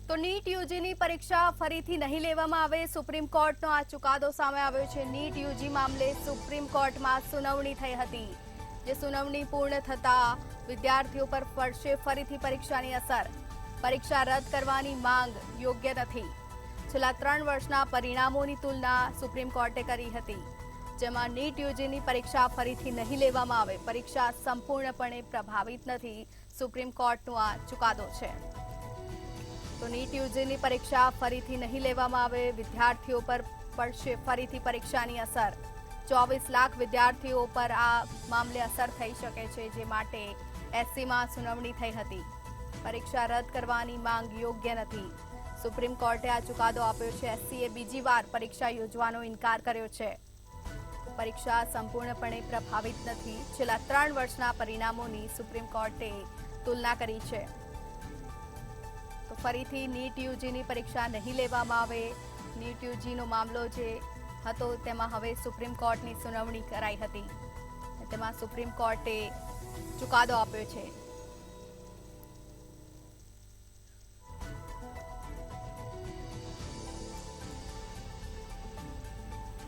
તો નીટ યુજીની પરીક્ષા ફરીથી નહીં લેવામાં આવે, સુપ્રીમ કોર્ટનો આ ચુકાદો સામે આવ્યો છે। નીટ યુજી મામલે સુપ્રીમ કોર્ટમાં સુનાવણી થઈ હતી, જે સુનાવણી પૂર્ણ થતા વિદ્યાર્થીઓ પર પડશે ફરીથી પરીક્ષાની અસર। પરીક્ષા રદ કરવાની માંગ યોગ્ય નથી। છેલ્લા 3 વર્ષના પરિણામોની તુલના સુપ્રીમ કોર્ટે કરી હતી, જેમાં નીટ યુજીની પરીક્ષા ફરીથી નહીં લેવામાં આવે, પરીક્ષા સંપૂર્ણપણે પ્રભાવિત નથી। સુપ્રીમ કોર્ટનો આ ચુકાદો છે। તો નીટ યુજીની પરીક્ષા ફરીથી નહીં લેવામાં આવે, વિદ્યાર્થીઓ પર પડશે ફરીથી પરીક્ષાની અસર। 24 લાખ વિદ્યાર્થીઓ પર આ મામલે અસર થઈ શકે છે, જે માટે એસસીમાં સુનાવણી થઈ હતી। પરીક્ષા રદ કરવાની માંગ યોગ્ય નથી। સુપ્રીમ કોર્ટે આ ચુકાદો આપ્યો છે। એસસીએ બીજી વાર પરીક્ષા યોજવાનો ઇનકાર કર્યો છે। પરીક્ષા સંપૂર્ણપણે પ્રભાવિત નથી। છેલ્લા 3 વર્ષના પરિણામોની સુપ્રીમ કોર્ટે તુલના કરી છે। તો ફરીથી નીટ યુજીની પરીક્ષા નહીં લેવામાં આવે। નીટ યુજીનો મામલો જે હતો તેમાં હવે સુપ્રીમ કોર્ટની સુનાવણી કરાઈ હતી, તેમાં સુપ્રીમ કોર્ટે ચુકાદો આપ્યો છે।